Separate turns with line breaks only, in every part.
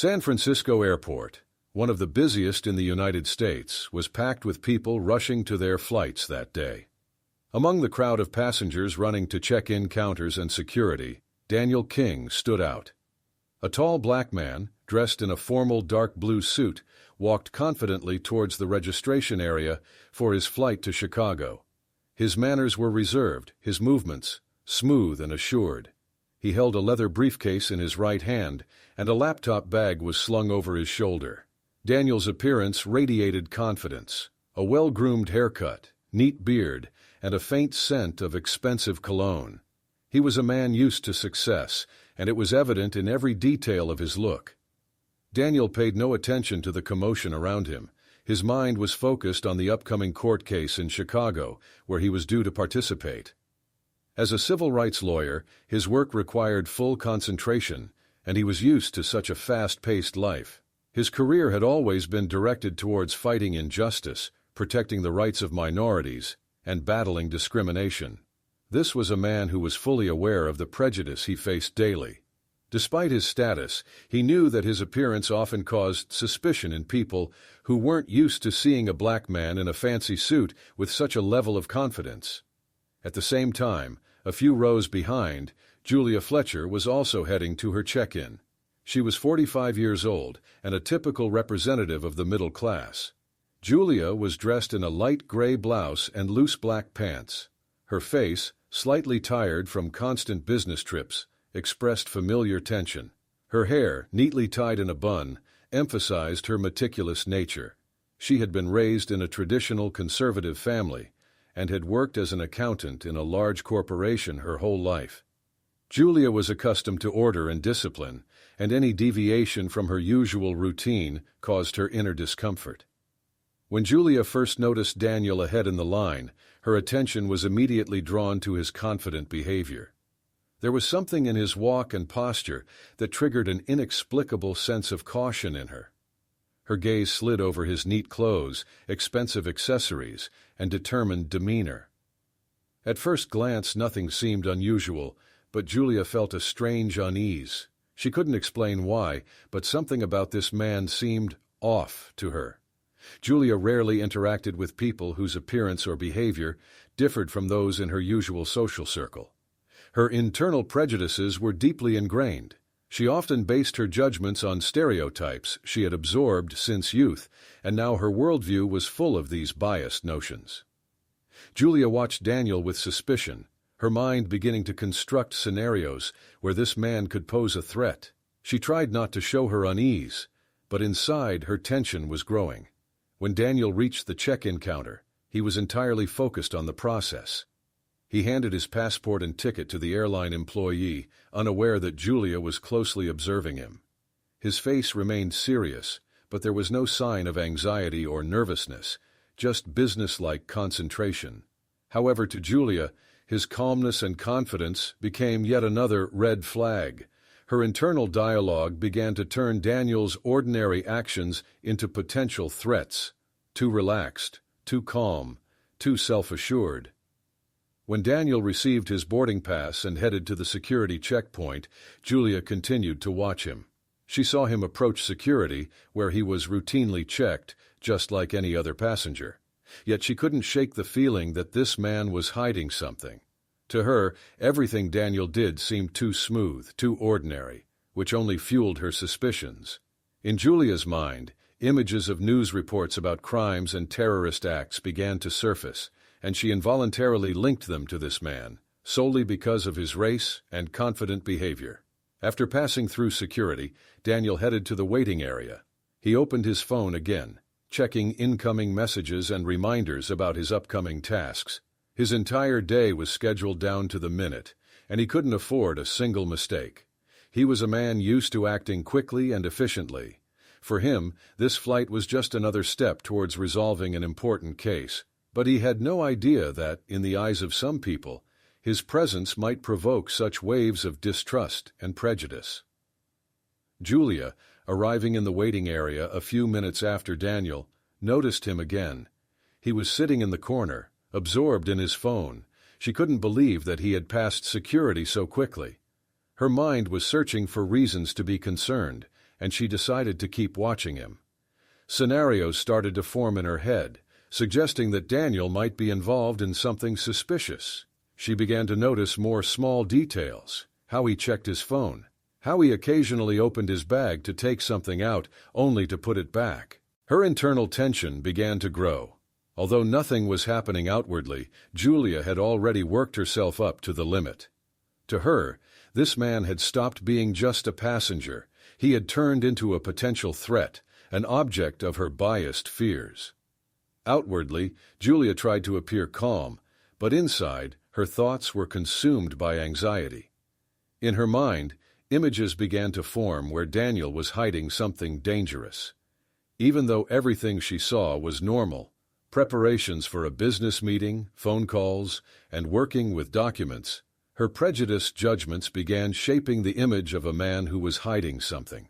San Francisco Airport, one of the busiest in the United States, was packed with people rushing to their flights that day. Among the crowd of passengers running to check-in counters and security, Daniel King stood out. A tall black man, dressed in a formal dark blue suit, walked confidently towards the registration area for his flight to Chicago. His manners were reserved, his movements smooth and assured. He held a leather briefcase in his right hand, and a laptop bag was slung over his shoulder. Daniel's appearance radiated confidence. A well-groomed haircut, neat beard, and a faint scent of expensive cologne. He was a man used to success, and it was evident in every detail of his look. Daniel paid no attention to the commotion around him. His mind was focused on the upcoming court case in Chicago, where he was due to participate. As a civil rights lawyer, his work required full concentration, and he was used to such a fast-paced life. His career had always been directed towards fighting injustice, protecting the rights of minorities, and battling discrimination. This was a man who was fully aware of the prejudice he faced daily. Despite his status, he knew that his appearance often caused suspicion in people who weren't used to seeing a black man in a fancy suit with such a level of confidence. At the same time, a few rows behind, Julia Fletcher was also heading to her check-in. She was 45 years old and a typical representative of the middle class. Julia was dressed in a light gray blouse and loose black pants. Her face, slightly tired from constant business trips, expressed familiar tension. Her hair, neatly tied in a bun, emphasized her meticulous nature. She had been raised in a traditional conservative family and had worked as an accountant in a large corporation her whole life. Julia was accustomed to order and discipline, and any deviation from her usual routine caused her inner discomfort. When Julia first noticed Daniel ahead in the line, her attention was immediately drawn to his confident behavior. There was something in his walk and posture that triggered an inexplicable sense of caution in her. Her gaze slid over his neat clothes, expensive accessories, and determined demeanor. At first glance, nothing seemed unusual, but Julia felt a strange unease. She couldn't explain why, but something about this man seemed off to her. Julia rarely interacted with people whose appearance or behavior differed from those in her usual social circle. Her internal prejudices were deeply ingrained. She often based her judgments on stereotypes she had absorbed since youth, and now her worldview was full of these biased notions. Julia watched Daniel with suspicion, her mind beginning to construct scenarios where this man could pose a threat. She tried not to show her unease, but inside her tension was growing. When Daniel reached the check-in counter, he was entirely focused on the process. He handed his passport and ticket to the airline employee, unaware that Julia was closely observing him. His face remained serious, but there was no sign of anxiety or nervousness, just business-like concentration. However, to Julia, his calmness and confidence became yet another red flag. Her internal dialogue began to turn Daniel's ordinary actions into potential threats. Too relaxed, too calm, too self-assured. When Daniel received his boarding pass and headed to the security checkpoint, Julia continued to watch him. She saw him approach security, where he was routinely checked, just like any other passenger. Yet she couldn't shake the feeling that this man was hiding something. To her, everything Daniel did seemed too smooth, too ordinary, which only fueled her suspicions. In Julia's mind, images of news reports about crimes and terrorist acts began to surface, and she involuntarily linked them to this man, solely because of his race and confident behavior. After passing through security, Daniel headed to the waiting area. He opened his phone again, checking incoming messages and reminders about his upcoming tasks. His entire day was scheduled down to the minute, and he couldn't afford a single mistake. He was a man used to acting quickly and efficiently. For him, this flight was just another step towards resolving an important case. But he had no idea that, in the eyes of some people, his presence might provoke such waves of distrust and prejudice. Julia, arriving in the waiting area a few minutes after Daniel, noticed him again. He was sitting in the corner, absorbed in his phone. She couldn't believe that he had passed security so quickly. Her mind was searching for reasons to be concerned, and she decided to keep watching him. Scenarios started to form in her head, suggesting that Daniel might be involved in something suspicious. She began to notice more small details: how he checked his phone, how he occasionally opened his bag to take something out only to put it back. Her internal tension began to grow. Although nothing was happening outwardly, Julia had already worked herself up to the limit. To her, this man had stopped being just a passenger. He had turned into a potential threat, an object of her biased fears. Outwardly, Julia tried to appear calm, but inside, her thoughts were consumed by anxiety. In her mind, images began to form where Daniel was hiding something dangerous. Even though everything she saw was normal, preparations for a business meeting, phone calls, and working with documents, her prejudiced judgments began shaping the image of a man who was hiding something.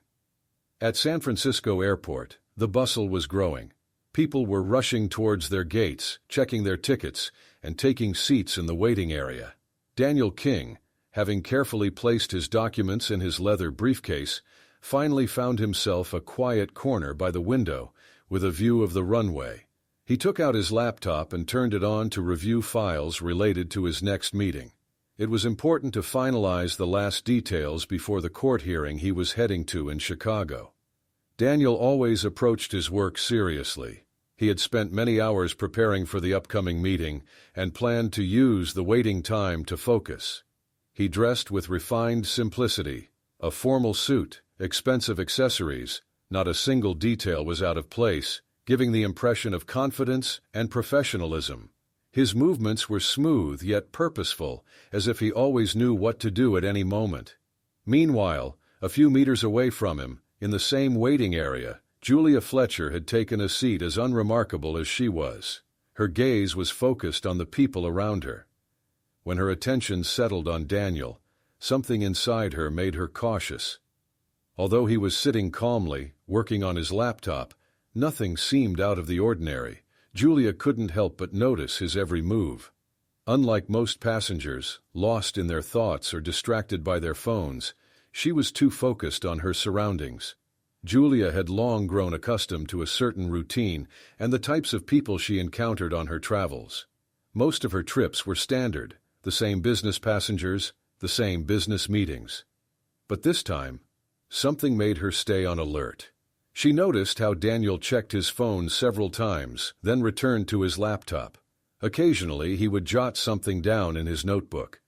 At San Francisco Airport, the bustle was growing. People were rushing towards their gates, checking their tickets, and taking seats in the waiting area. Daniel King, having carefully placed his documents in his leather briefcase, finally found himself a quiet corner by the window with a view of the runway. He took out his laptop and turned it on to review files related to his next meeting. It was important to finalize the last details before the court hearing he was heading to in Chicago. Daniel always approached his work seriously. He had spent many hours preparing for the upcoming meeting and planned to use the waiting time to focus. He dressed with refined simplicity, a formal suit, expensive accessories. Not a single detail was out of place, giving the impression of confidence and professionalism. His movements were smooth yet purposeful, as if he always knew what to do at any moment. Meanwhile, a few meters away from him, in the same waiting area, Julia Fletcher had taken a seat as unremarkable as she was. Her gaze was focused on the people around her. When her attention settled on Daniel, something inside her made her cautious. Although he was sitting calmly, working on his laptop, nothing seemed out of the ordinary. Julia couldn't help but notice his every move. Unlike most passengers, lost in their thoughts or distracted by their phones, she was too focused on her surroundings. Julia had long grown accustomed to a certain routine and the types of people she encountered on her travels. Most of her trips were standard, the same business passengers, the same business meetings. But this time, something made her stay on alert. She noticed how Daniel checked his phone several times, then returned to his laptop. Occasionally, he would jot something down in his notebook.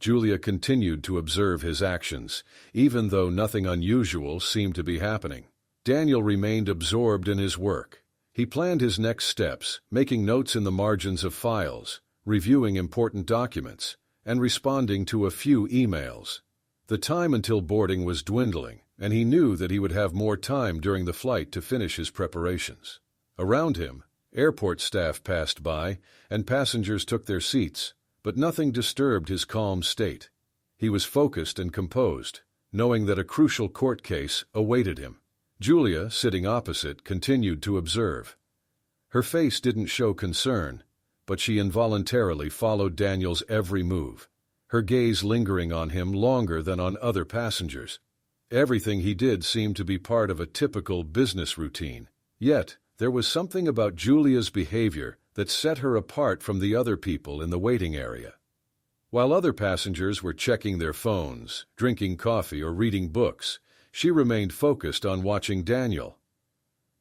Julia continued to observe his actions, even though nothing unusual seemed to be happening. Daniel remained absorbed in his work. He planned his next steps, making notes in the margins of files, reviewing important documents, and responding to a few emails. The time until boarding was dwindling, and he knew that he would have more time during the flight to finish his preparations. Around him, airport staff passed by, and passengers took their seats, but nothing disturbed his calm state. He was focused and composed, knowing that a crucial court case awaited him. Julia, sitting opposite, continued to observe. Her face didn't show concern, but she involuntarily followed Daniel's every move, her gaze lingering on him longer than on other passengers. Everything he did seemed to be part of a typical business routine. Yet, there was something about Julia's behavior that set her apart from the other people in the waiting area. While other passengers were checking their phones, drinking coffee, or reading books, she remained focused on watching Daniel.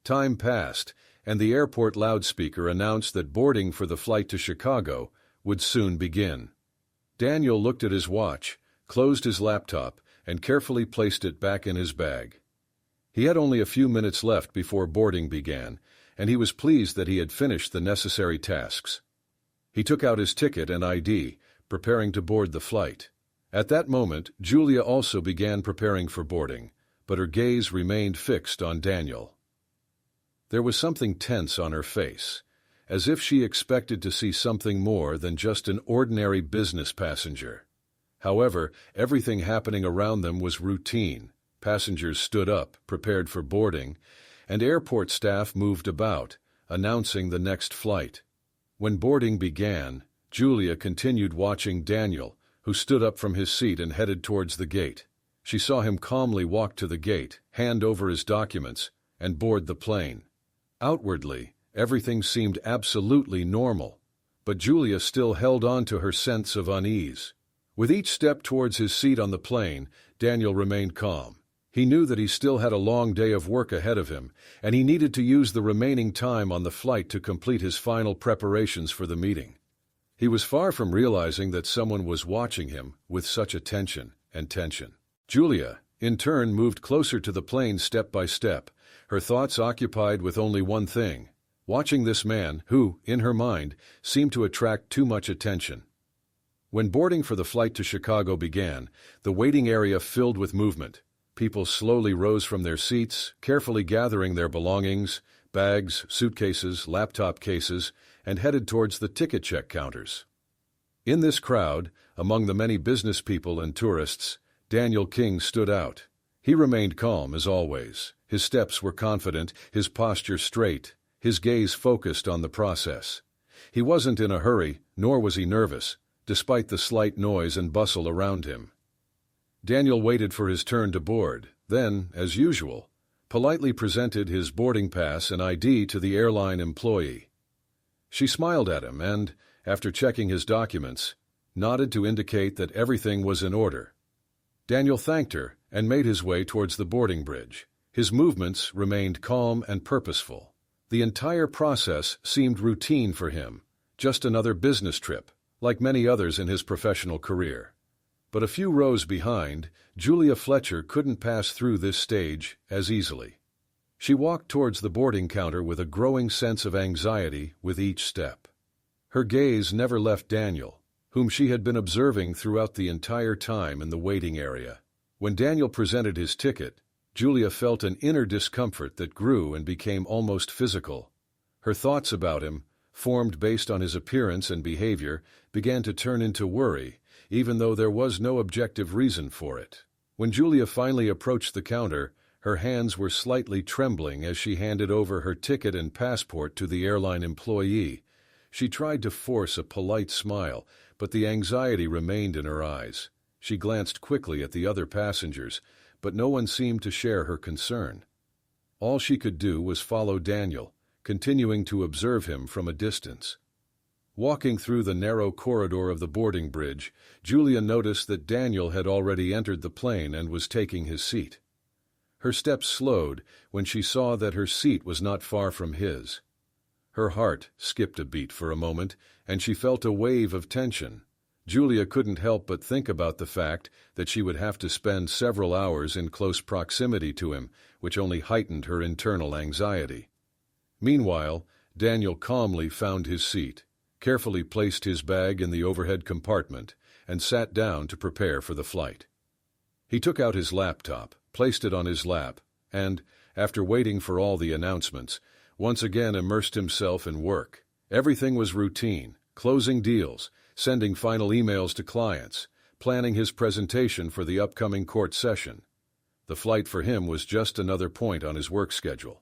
Time passed, and the airport loudspeaker announced that boarding for the flight to Chicago would soon begin. Daniel looked at his watch, closed his laptop, and carefully placed it back in his bag. He had only a few minutes left before boarding began, and he was pleased that he had finished the necessary tasks. He took out his ticket and ID, preparing to board the flight. At that moment, Julia also began preparing for boarding, but her gaze remained fixed on Daniel. There was something tense on her face, as if she expected to see something more than just an ordinary business passenger. However, everything happening around them was routine. Passengers stood up, prepared for boarding, and airport staff moved about, announcing the next flight. When boarding began, Julia continued watching Daniel, who stood up from his seat and headed towards the gate. She saw him calmly walk to the gate, hand over his documents, and board the plane. Outwardly, everything seemed absolutely normal, but Julia still held on to her sense of unease. With each step towards his seat on the plane, Daniel remained calm. He knew that he still had a long day of work ahead of him, and he needed to use the remaining time on the flight to complete his final preparations for the meeting. He was far from realizing that someone was watching him with such attention and tension. Julia, in turn, moved closer to the plane step by step, her thoughts occupied with only one thing: watching this man who, in her mind, seemed to attract too much attention. When boarding for the flight to Chicago began, the waiting area filled with movement. People slowly rose from their seats, carefully gathering their belongings, bags, suitcases, laptop cases, and headed towards the ticket check counters. In this crowd, among the many business people and tourists, Daniel King stood out. He remained calm as always. His steps were confident, his posture straight, his gaze focused on the process. He wasn't in a hurry, nor was he nervous, despite the slight noise and bustle around him. Daniel waited for his turn to board, then, as usual, politely presented his boarding pass and ID to the airline employee. She smiled at him and, after checking his documents, nodded to indicate that everything was in order. Daniel thanked her and made his way towards the boarding bridge. His movements remained calm and purposeful. The entire process seemed routine for him, just another business trip, like many others in his professional career. But a few rows behind, Julia Fletcher couldn't pass through this stage as easily. She walked towards the boarding counter with a growing sense of anxiety with each step. Her gaze never left Daniel, whom she had been observing throughout the entire time in the waiting area. When Daniel presented his ticket, Julia felt an inner discomfort that grew and became almost physical. Her thoughts about him, formed based on his appearance and behavior, began to turn into worry, even though there was no objective reason for it. When Julia finally approached the counter, her hands were slightly trembling as she handed over her ticket and passport to the airline employee. She tried to force a polite smile, but the anxiety remained in her eyes. She glanced quickly at the other passengers, but no one seemed to share her concern. All she could do was follow Daniel, continuing to observe him from a distance. Walking through the narrow corridor of the boarding bridge, Julia noticed that Daniel had already entered the plane and was taking his seat. Her steps slowed when she saw that her seat was not far from his. Her heart skipped a beat for a moment, and she felt a wave of tension. Julia couldn't help but think about the fact that she would have to spend several hours in close proximity to him, which only heightened her internal anxiety. Meanwhile, Daniel calmly found his seat, carefully placed his bag in the overhead compartment, and sat down to prepare for the flight. He took out his laptop, placed it on his lap, and, after waiting for all the announcements, once again immersed himself in work. Everything was routine: closing deals, sending final emails to clients, planning his presentation for the upcoming court session. The flight for him was just another point on his work schedule.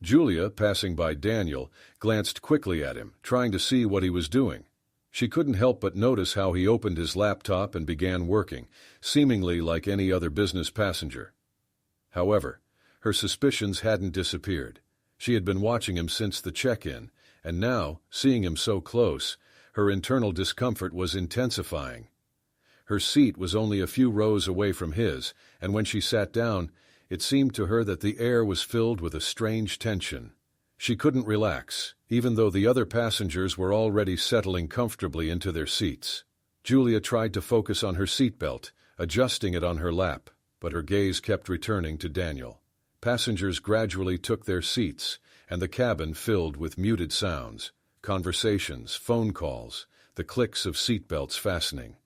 Julia, passing by Daniel, glanced quickly at him, trying to see what he was doing. She couldn't help but notice how he opened his laptop and began working, seemingly like any other business passenger. However, her suspicions hadn't disappeared. She had been watching him since the check-in, and now, seeing him so close, her internal discomfort was intensifying. Her seat was only a few rows away from his, and when she sat down, it seemed to her that the air was filled with a strange tension. She couldn't relax, even though the other passengers were already settling comfortably into their seats. Julia tried to focus on her seatbelt, adjusting it on her lap, but her gaze kept returning to Daniel. Passengers gradually took their seats, and the cabin filled with muted sounds, conversations, phone calls, the clicks of seatbelts fastening.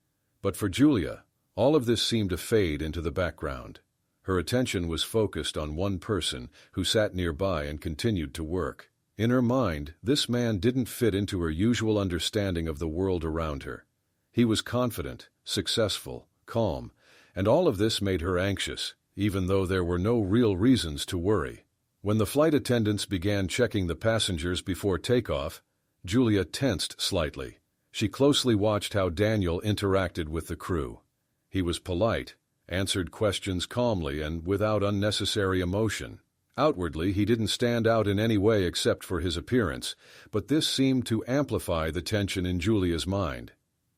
But for Julia, all of this seemed to fade into the background. Her attention was focused on one person who sat nearby and continued to work. In her mind, this man didn't fit into her usual understanding of the world around her. He was confident, successful, calm, and all of this made her anxious, even though there were no real reasons to worry. When the flight attendants began checking the passengers before takeoff, Julia tensed slightly. She closely watched how Daniel interacted with the crew. He was polite, answered questions calmly and without unnecessary emotion. Outwardly, he didn't stand out in any way except for his appearance, but this seemed to amplify the tension in Julia's mind.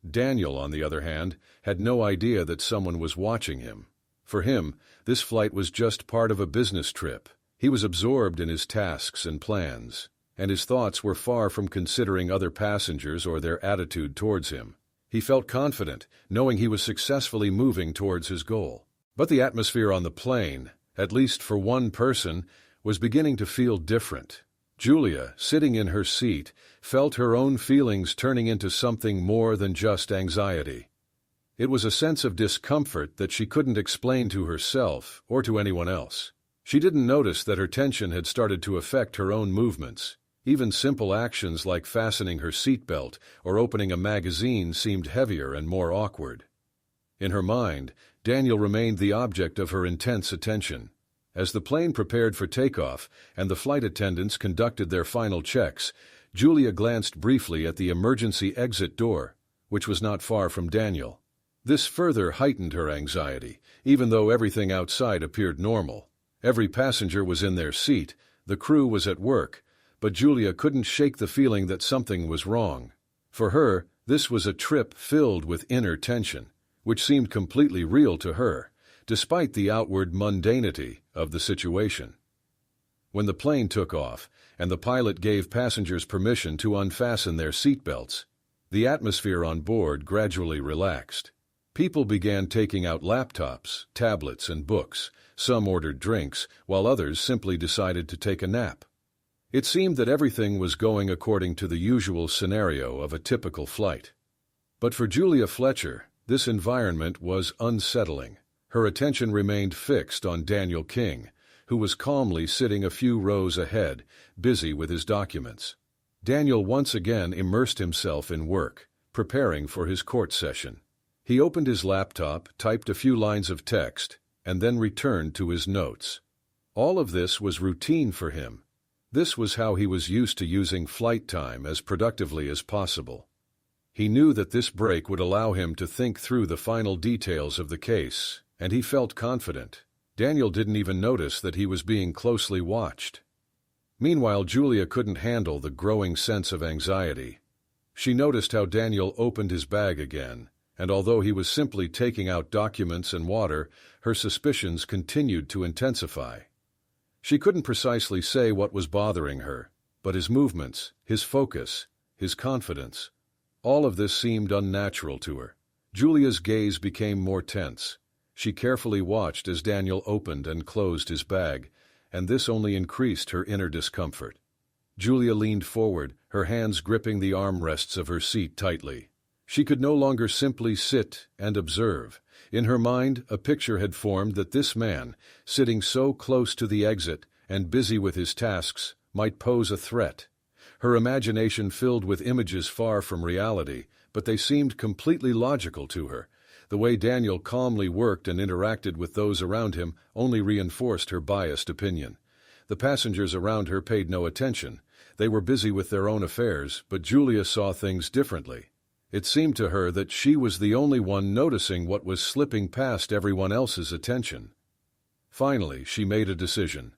Daniel, on the other hand, had no idea that someone was watching him. For him, this flight was just part of a business trip. He was absorbed in his tasks and plans, and his thoughts were far from considering other passengers or their attitude towards him. He felt confident, knowing he was successfully moving towards his goal. But the atmosphere on the plane, at least for one person, was beginning to feel different. Julia, sitting in her seat, felt her own feelings turning into something more than just anxiety. It was a sense of discomfort that she couldn't explain to herself or to anyone else. She didn't notice that her tension had started to affect her own movements. Even simple actions like fastening her seatbelt or opening a magazine seemed heavier and more awkward. In her mind, Daniel remained the object of her intense attention. As the plane prepared for takeoff and the flight attendants conducted their final checks, Julia glanced briefly at the emergency exit door, which was not far from Daniel. This further heightened her anxiety, even though everything outside appeared normal. Every passenger was in their seat, the crew was at work, but Julia couldn't shake the feeling that something was wrong. For her, this was a trip filled with inner tension, which seemed completely real to her, despite the outward mundanity of the situation. When the plane took off, and the pilot gave passengers permission to unfasten their seatbelts, the atmosphere on board gradually relaxed. People began taking out laptops, tablets, and books. Some ordered drinks, while others simply decided to take a nap. It seemed that everything was going according to the usual scenario of a typical flight. But for Julia Fletcher, this environment was unsettling. Her attention remained fixed on Daniel King, who was calmly sitting a few rows ahead, busy with his documents. Daniel once again immersed himself in work, preparing for his court session. He opened his laptop, typed a few lines of text, and then returned to his notes. All of this was routine for him. This was how he was used to using flight time as productively as possible. He knew that this break would allow him to think through the final details of the case, and he felt confident. Daniel didn't even notice that he was being closely watched. Meanwhile, Julia couldn't handle the growing sense of anxiety. She noticed how Daniel opened his bag again, and although he was simply taking out documents and water, her suspicions continued to intensify. She couldn't precisely say what was bothering her, but his movements, his focus, his confidence, all of this seemed unnatural to her. Julia's gaze became more tense. She carefully watched as Daniel opened and closed his bag, and this only increased her inner discomfort. Julia leaned forward, her hands gripping the armrests of her seat tightly. She could no longer simply sit and observe. In her mind, a picture had formed that this man, sitting so close to the exit and busy with his tasks, might pose a threat. Her imagination filled with images far from reality, but they seemed completely logical to her. The way Daniel calmly worked and interacted with those around him only reinforced her biased opinion. The passengers around her paid no attention. They were busy with their own affairs, but Julia saw things differently. It seemed to her that she was the only one noticing what was slipping past everyone else's attention. Finally, she made a decision.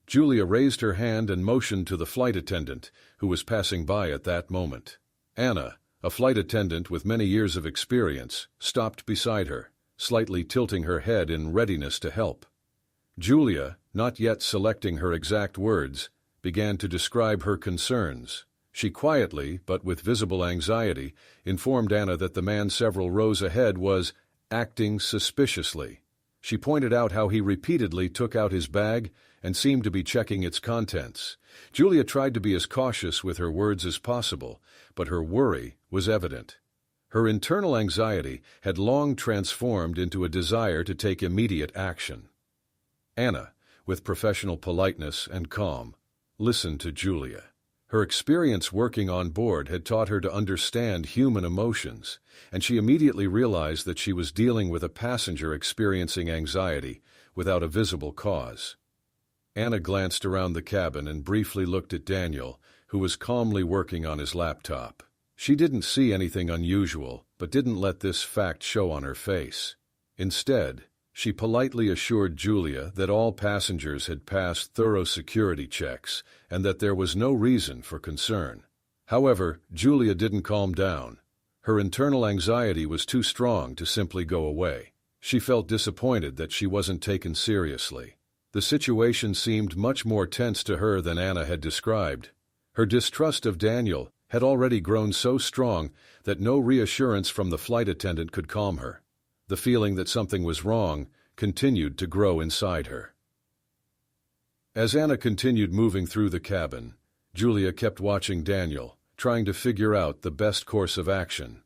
Julia raised her hand and motioned to the flight attendant, who was passing by at that moment. Anna, a flight attendant with many years of experience, stopped beside her, slightly tilting her head in readiness to help. Julia, not yet selecting her exact words, began to describe her concerns. She quietly, but with visible anxiety, informed Anna that the man several rows ahead was acting suspiciously. She pointed out how he repeatedly took out his bag and seemed to be checking its contents. Julia tried to be as cautious with her words as possible, but her worry was evident. Her internal anxiety had long transformed into a desire to take immediate action. Anna, with professional politeness and calm, listened to Julia. Her experience working on board had taught her to understand human emotions, and she immediately realized that she was dealing with a passenger experiencing anxiety without a visible cause. Anna glanced around the cabin and briefly looked at Daniel, who was calmly working on his laptop. She didn't see anything unusual, but didn't let this fact show on her face. Instead, She politely assured Julia that all passengers had passed thorough security checks and that there was no reason for concern. However, Julia didn't calm down. Her internal anxiety was too strong to simply go away. She felt disappointed that she wasn't taken seriously. The situation seemed much more tense to her than Anna had described. Her distrust of Daniel had already grown so strong that no reassurance from the flight attendant could calm her. The feeling that something was wrong continued to grow inside her. As Anna continued moving through the cabin, Julia kept watching Daniel, trying to figure out the best course of action.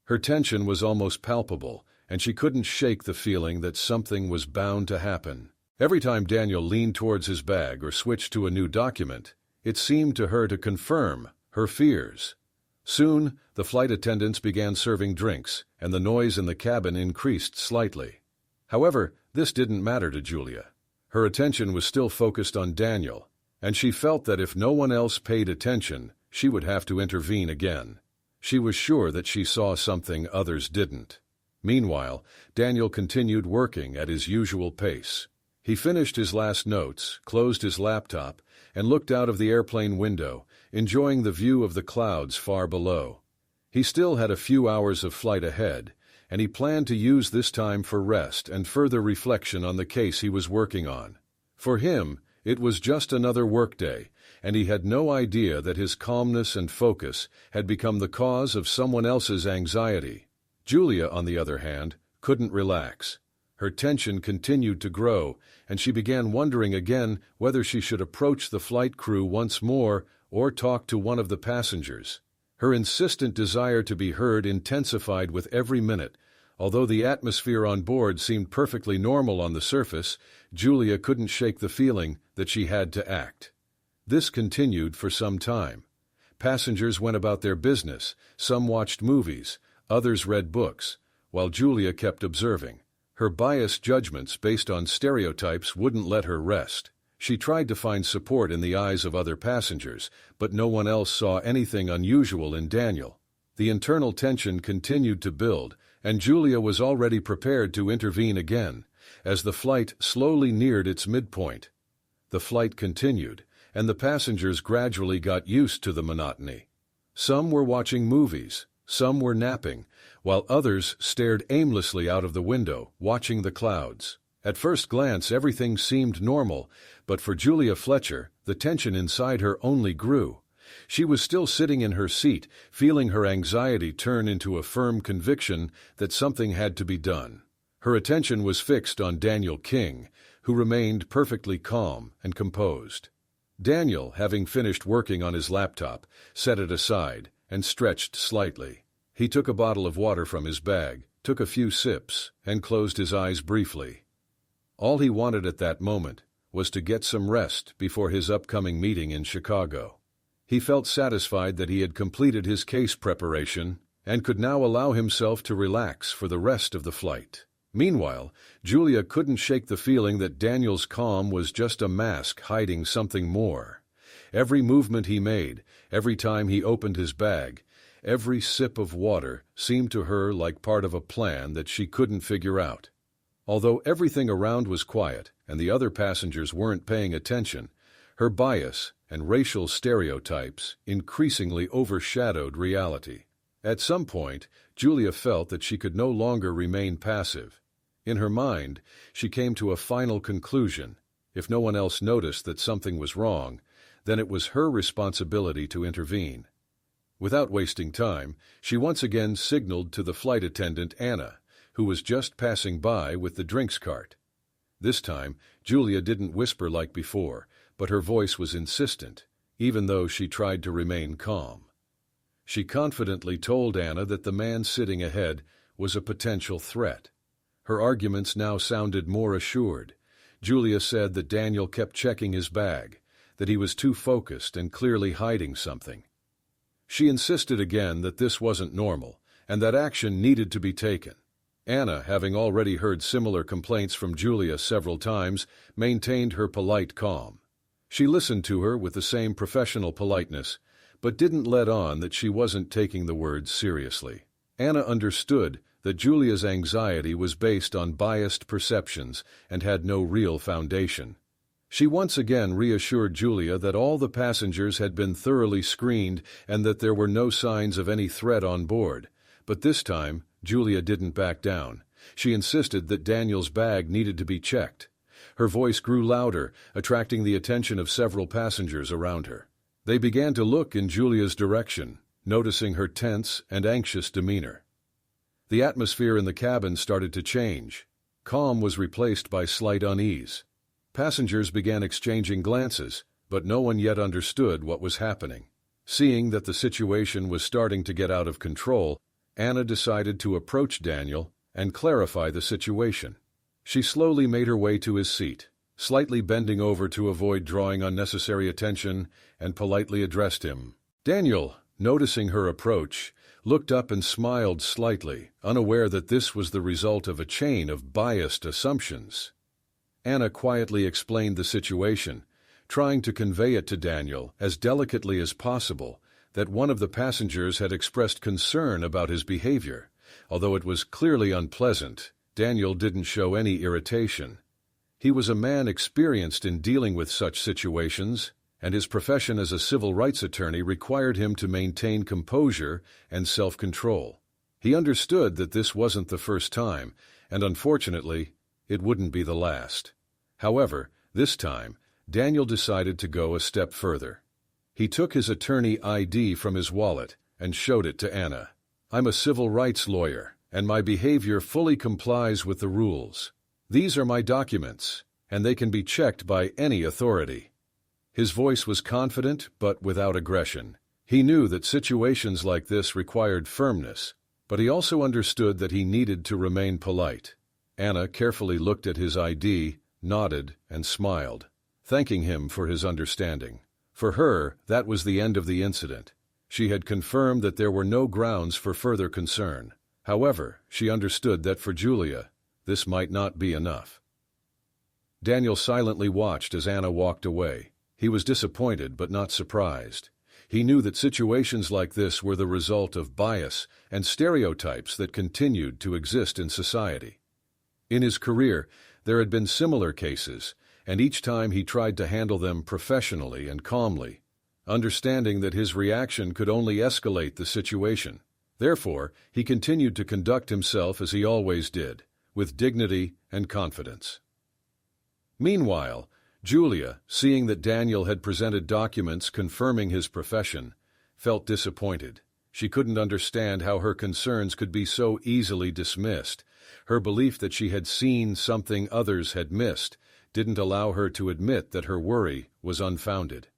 Her tension was almost palpable, and she couldn't shake the feeling that something was bound to happen. Every time Daniel leaned towards his bag or switched to a new document, it seemed to her to confirm her fears. Soon, the flight attendants began serving drinks, and the noise in the cabin increased slightly. However, this didn't matter to Julia. Her attention was still focused on Daniel, and she felt that if no one else paid attention, she would have to intervene again. She was sure that she saw something others didn't. Meanwhile, Daniel continued working at his usual pace. He finished his last notes, closed his laptop, and looked out of the airplane window, enjoying the view of the clouds far below. He still had a few hours of flight ahead, and he planned to use this time for rest and further reflection on the case he was working on. For him, it was just another workday, and he had no idea that his calmness and focus had become the cause of someone else's anxiety. Julia, on the other hand, couldn't relax. Her tension continued to grow, and she began wondering again whether she should approach the flight crew once more or talk to one of the passengers. Her insistent desire to be heard intensified with every minute. Although the atmosphere on board seemed perfectly normal on the surface, Julia couldn't shake the feeling that she had to act. This continued for some time. Passengers went about their business, some watched movies, others read books, while Julia kept observing. Her biased judgments based on stereotypes wouldn't let her rest. She tried to find support in the eyes of other passengers, but no one else saw anything unusual in Daniel. The internal tension continued to build, and Julia was already prepared to intervene again, as the flight slowly neared its midpoint. The flight continued, and the passengers gradually got used to the monotony. Some were watching movies, some were napping, while others stared aimlessly out of the window, watching the clouds. At first glance, everything seemed normal, but for Julia Fletcher, the tension inside her only grew. She was still sitting in her seat, feeling her anxiety turn into a firm conviction that something had to be done. Her attention was fixed on Daniel King, who remained perfectly calm and composed. Daniel, having finished working on his laptop, set it aside and stretched slightly. He took a bottle of water from his bag, took a few sips, and closed his eyes briefly. All he wanted at that moment was to get some rest before his upcoming meeting in Chicago. He felt satisfied that he had completed his case preparation and could now allow himself to relax for the rest of the flight. Meanwhile, Julia couldn't shake the feeling that Daniel's calm was just a mask hiding something more. Every movement he made, every time he opened his bag, every sip of water seemed to her like part of a plan that she couldn't figure out. Although everything around was quiet and the other passengers weren't paying attention, her bias and racial stereotypes increasingly overshadowed reality. At some point, Julia felt that she could no longer remain passive. In her mind, she came to a final conclusion. If no one else noticed that something was wrong, then it was her responsibility to intervene. Without wasting time, she once again signaled to the flight attendant Anna, who was just passing by with the drinks cart. This time, Julia didn't whisper like before, but her voice was insistent, even though she tried to remain calm. She confidently told Anna that the man sitting ahead was a potential threat. Her arguments now sounded more assured. Julia said that Daniel kept checking his bag, that he was too focused and clearly hiding something. She insisted again that this wasn't normal, and that action needed to be taken. Anna, having already heard similar complaints from Julia several times, maintained her polite calm. She listened to her with the same professional politeness, but didn't let on that she wasn't taking the words seriously. Anna understood that Julia's anxiety was based on biased perceptions and had no real foundation. She once again reassured Julia that all the passengers had been thoroughly screened and that there were no signs of any threat on board. But this time, Julia didn't back down. She insisted that Daniel's bag needed to be checked. Her voice grew louder, attracting the attention of several passengers around her. They began to look in Julia's direction, noticing her tense and anxious demeanor. The atmosphere in the cabin started to change. Calm was replaced by slight unease. Passengers began exchanging glances, but no one yet understood what was happening. Seeing that the situation was starting to get out of control, Anna decided to approach Daniel and clarify the situation. She slowly made her way to his seat, slightly bending over to avoid drawing unnecessary attention, and politely addressed him. Daniel, noticing her approach, looked up and smiled slightly, unaware that this was the result of a chain of biased assumptions. Anna quietly explained the situation, trying to convey it to Daniel as delicately as possible that one of the passengers had expressed concern about his behavior. Although it was clearly unpleasant, Daniel didn't show any irritation. He was a man experienced in dealing with such situations, and his profession as a civil rights attorney required him to maintain composure and self-control. He understood that this wasn't the first time, and unfortunately, it wouldn't be the last. However, this time, Daniel decided to go a step further. He took his attorney ID from his wallet and showed it to Anna. I'm a civil rights lawyer, and my behavior fully complies with the rules. These are my documents, and they can be checked by any authority. His voice was confident but without aggression. He knew that situations like this required firmness, but he also understood that he needed to remain polite. Anna carefully looked at his ID, nodded, and smiled, thanking him for his understanding. For her, that was the end of the incident. She had confirmed that there were no grounds for further concern. However, she understood that for Julia, this might not be enough. Daniel silently watched as Anna walked away. He was disappointed but not surprised. He knew that situations like this were the result of bias and stereotypes that continued to exist in society. In his career, there had been similar cases, and each time he tried to handle them professionally and calmly, understanding that his reaction could only escalate the situation. Therefore, he continued to conduct himself as he always did, with dignity and confidence. Meanwhile, Julia, seeing that Daniel had presented documents confirming his profession, felt disappointed. She couldn't understand how her concerns could be so easily dismissed. Her belief that she had seen something others had missed didn't allow her to admit that her worry was unfounded.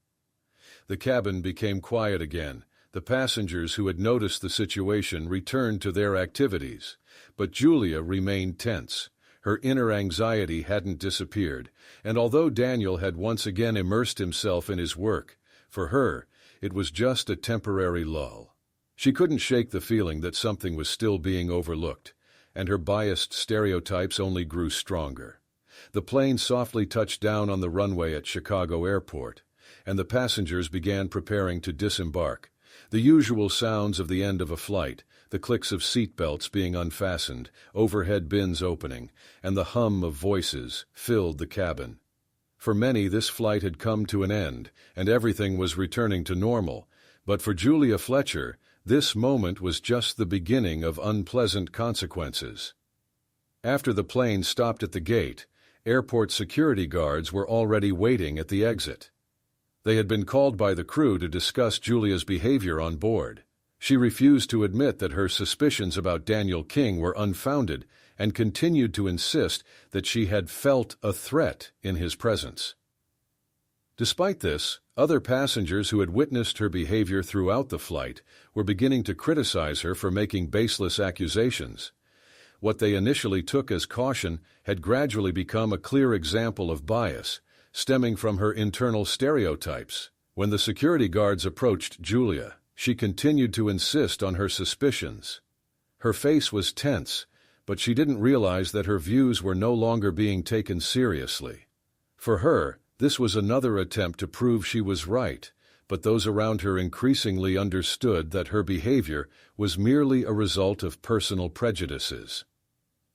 The cabin became quiet again. The passengers who had noticed the situation returned to their activities, but Julia remained tense. Her inner anxiety hadn't disappeared, and although Daniel had once again immersed himself in his work, for her, it was just a temporary lull. She couldn't shake the feeling that something was still being overlooked, and her biased stereotypes only grew stronger. The plane softly touched down on the runway at Chicago Airport, and the passengers began preparing to disembark. The usual sounds of the end of a flight, the clicks of seatbelts being unfastened, overhead bins opening, and the hum of voices filled the cabin. For many, this flight had come to an end, and everything was returning to normal. But for Julia Fletcher, this moment was just the beginning of unpleasant consequences. After the plane stopped at the gate, airport security guards were already waiting at the exit. They had been called by the crew to discuss Julia's behavior on board. She refused to admit that her suspicions about Daniel King were unfounded and continued to insist that she had felt a threat in his presence. Despite this, other passengers who had witnessed her behavior throughout the flight were beginning to criticize her for making baseless accusations. What they initially took as caution had gradually become a clear example of bias, stemming from her internal stereotypes. When the security guards approached Julia, she continued to insist on her suspicions. Her face was tense, but she didn't realize that her views were no longer being taken seriously. For her, this was another attempt to prove she was right, but those around her increasingly understood that her behavior was merely a result of personal prejudices.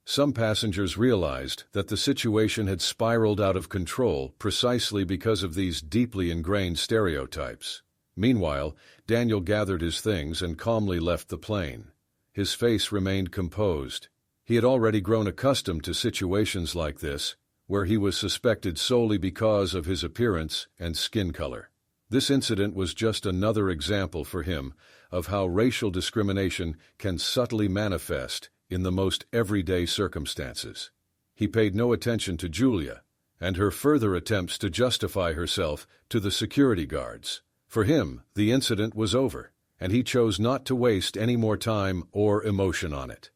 Some passengers realized that the situation had spiraled out of control precisely because of these deeply ingrained stereotypes. Meanwhile, Daniel gathered his things and calmly left the plane. His face remained composed. He had already grown accustomed to situations like this, where he was suspected solely because of his appearance and skin color. This incident was just another example for him of how racial discrimination can subtly manifest in the most everyday circumstances. He paid no attention to Julia and her further attempts to justify herself to the security guards. For him, the incident was over, and he chose not to waste any more time or emotion on it.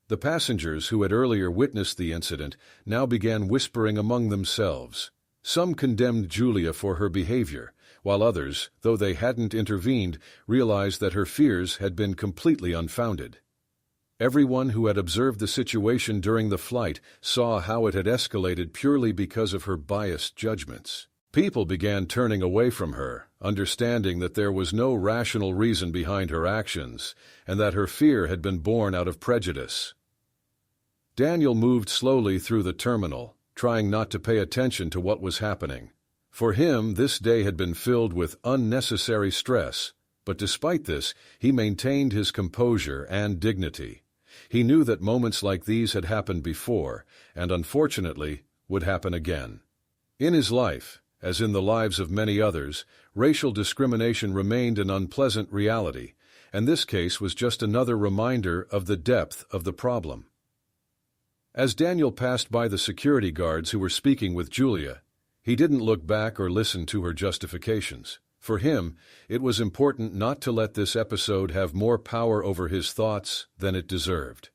The passengers who had earlier witnessed the incident now began whispering among themselves. Some condemned Julia for her behavior, while others, though they hadn't intervened, realized that her fears had been completely unfounded. Everyone who had observed the situation during the flight saw how it had escalated purely because of her biased judgments. People began turning away from her, understanding that there was no rational reason behind her actions, and that her fear had been born out of prejudice. Daniel moved slowly through the terminal, trying not to pay attention to what was happening. For him, this day had been filled with unnecessary stress, but despite this, he maintained his composure and dignity. He knew that moments like these had happened before, and unfortunately, would happen again. In his life, as in the lives of many others, racial discrimination remained an unpleasant reality, and this case was just another reminder of the depth of the problem. As Daniel passed by the security guards who were speaking with Julia, he didn't look back or listen to her justifications. For him, it was important not to let this episode have more power over his thoughts than it deserved.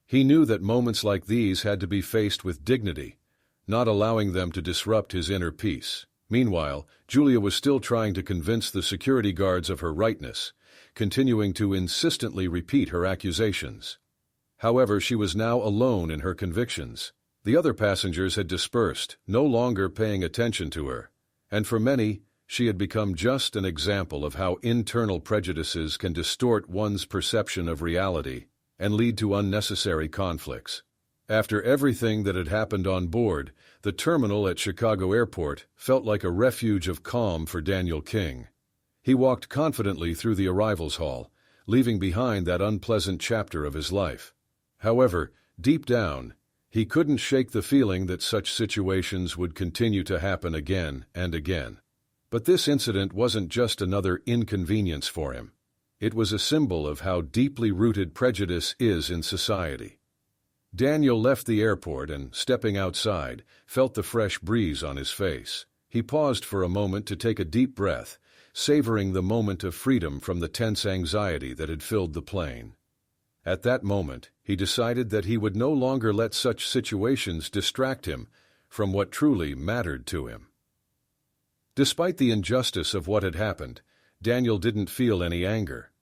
He knew that moments like these had to be faced with dignity, not allowing them to disrupt his inner peace. Meanwhile, Julia was still trying to convince the security guards of her rightness, continuing to insistently repeat her accusations. However, she was now alone in her convictions. The other passengers had dispersed, no longer paying attention to her, and for many, she had become just an example of how internal prejudices can distort one's perception of reality and lead to unnecessary conflicts. After everything that had happened on board, the terminal at Chicago Airport felt like a refuge of calm for Daniel King. He walked confidently through the arrivals hall, leaving behind that unpleasant chapter of his life. However, deep down, he couldn't shake the feeling that such situations would continue to happen again and again. But this incident wasn't just another inconvenience for him. It was a symbol of how deeply rooted prejudice is in society. Daniel left the airport and, stepping outside, felt the fresh breeze on his face. He paused for a moment to take a deep breath, savoring the moment of freedom from the tense anxiety that had filled the plane. At that moment, he decided that he would no longer let such situations distract him from what truly mattered to him. Despite the injustice of what had happened, Daniel didn't feel any anger.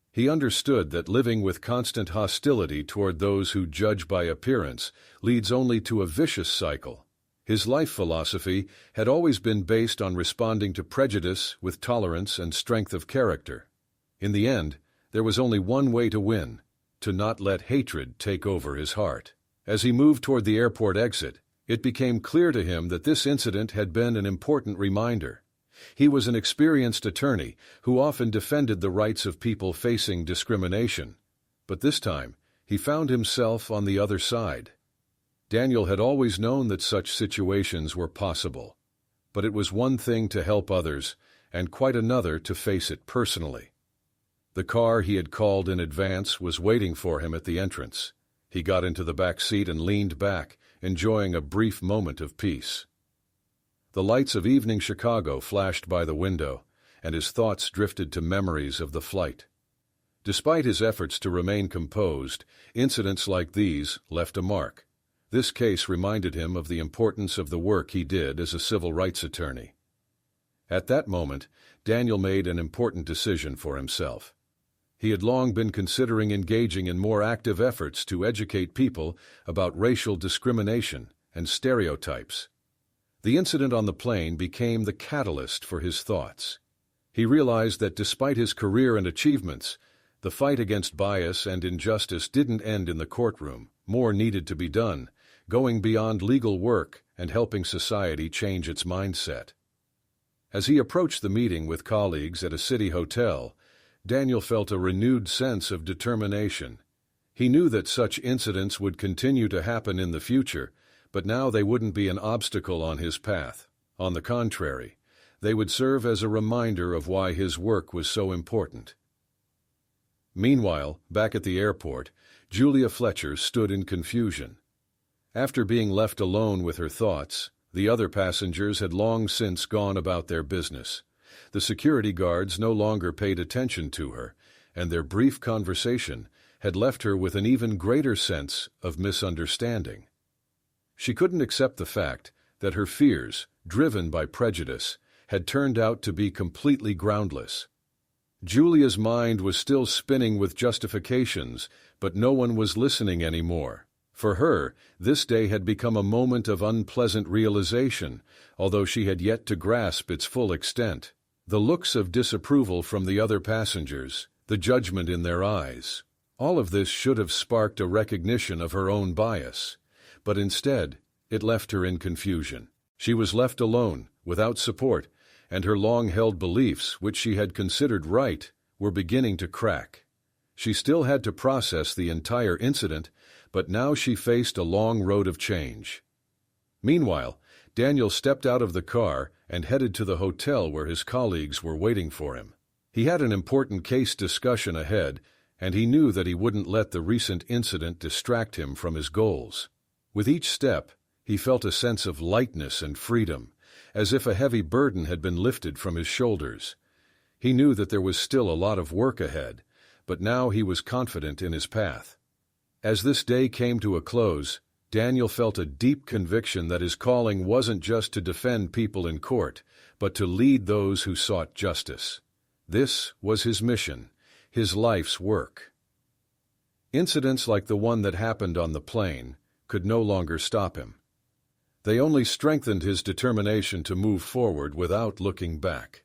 He understood that living with constant hostility toward those who judge by appearance leads only to a vicious cycle. His life philosophy had always been based on responding to prejudice with tolerance and strength of character. In the end, there was only one way to win: to not let hatred take over his heart. As he moved toward the airport exit, it became clear to him that this incident had been an important reminder. He was an experienced attorney who often defended the rights of people facing discrimination, but this time he found himself on the other side. Daniel had always known that such situations were possible, but it was one thing to help others and quite another to face it personally. The car he had called in advance was waiting for him at the entrance. He got into the back seat and leaned back, enjoying a brief moment of peace. The lights of evening Chicago flashed by the window, and his thoughts drifted to memories of the flight. Despite his efforts to remain composed, incidents like these left a mark. This case reminded him of the importance of the work he did as a civil rights attorney. At that moment, Daniel made an important decision for himself. He had long been considering engaging in more active efforts to educate people about racial discrimination and stereotypes. The incident on the plane became the catalyst for his thoughts. He realized that despite his career and achievements, the fight against bias and injustice didn't end in the courtroom. More needed to be done, going beyond legal work and helping society change its mindset. As he approached the meeting with colleagues at a city hotel, Daniel felt a renewed sense of determination. He knew that such incidents would continue to happen in the future, but now they wouldn't be an obstacle on his path. On the contrary, they would serve as a reminder of why his work was so important. Meanwhile, back at the airport, Julia Fletcher stood in confusion. After being left alone with her thoughts, the other passengers had long since gone about their business. The security guards no longer paid attention to her, and their brief conversation had left her with an even greater sense of misunderstanding. She couldn't accept the fact that her fears, driven by prejudice, had turned out to be completely groundless. Julia's mind was still spinning with justifications, but no one was listening anymore. For her, this day had become a moment of unpleasant realization, although she had yet to grasp its full extent. The looks of disapproval from the other passengers, the judgment in their eyes, all of this should have sparked a recognition of her own bias. But instead, it left her in confusion. She was left alone, without support, and her long-held beliefs, which she had considered right, were beginning to crack. She still had to process the entire incident, but now she faced a long road of change. Meanwhile, Daniel stepped out of the car and headed to the hotel where his colleagues were waiting for him. He had an important case discussion ahead, and he knew that he wouldn't let the recent incident distract him from his goals. With each step, he felt a sense of lightness and freedom, as if a heavy burden had been lifted from his shoulders. He knew that there was still a lot of work ahead, but now he was confident in his path. As this day came to a close, Daniel felt a deep conviction that his calling wasn't just to defend people in court, but to lead those who sought justice. This was his mission, his life's work. Incidents like the one that happened on the plane could no longer stop him. They only strengthened his determination to move forward without looking back.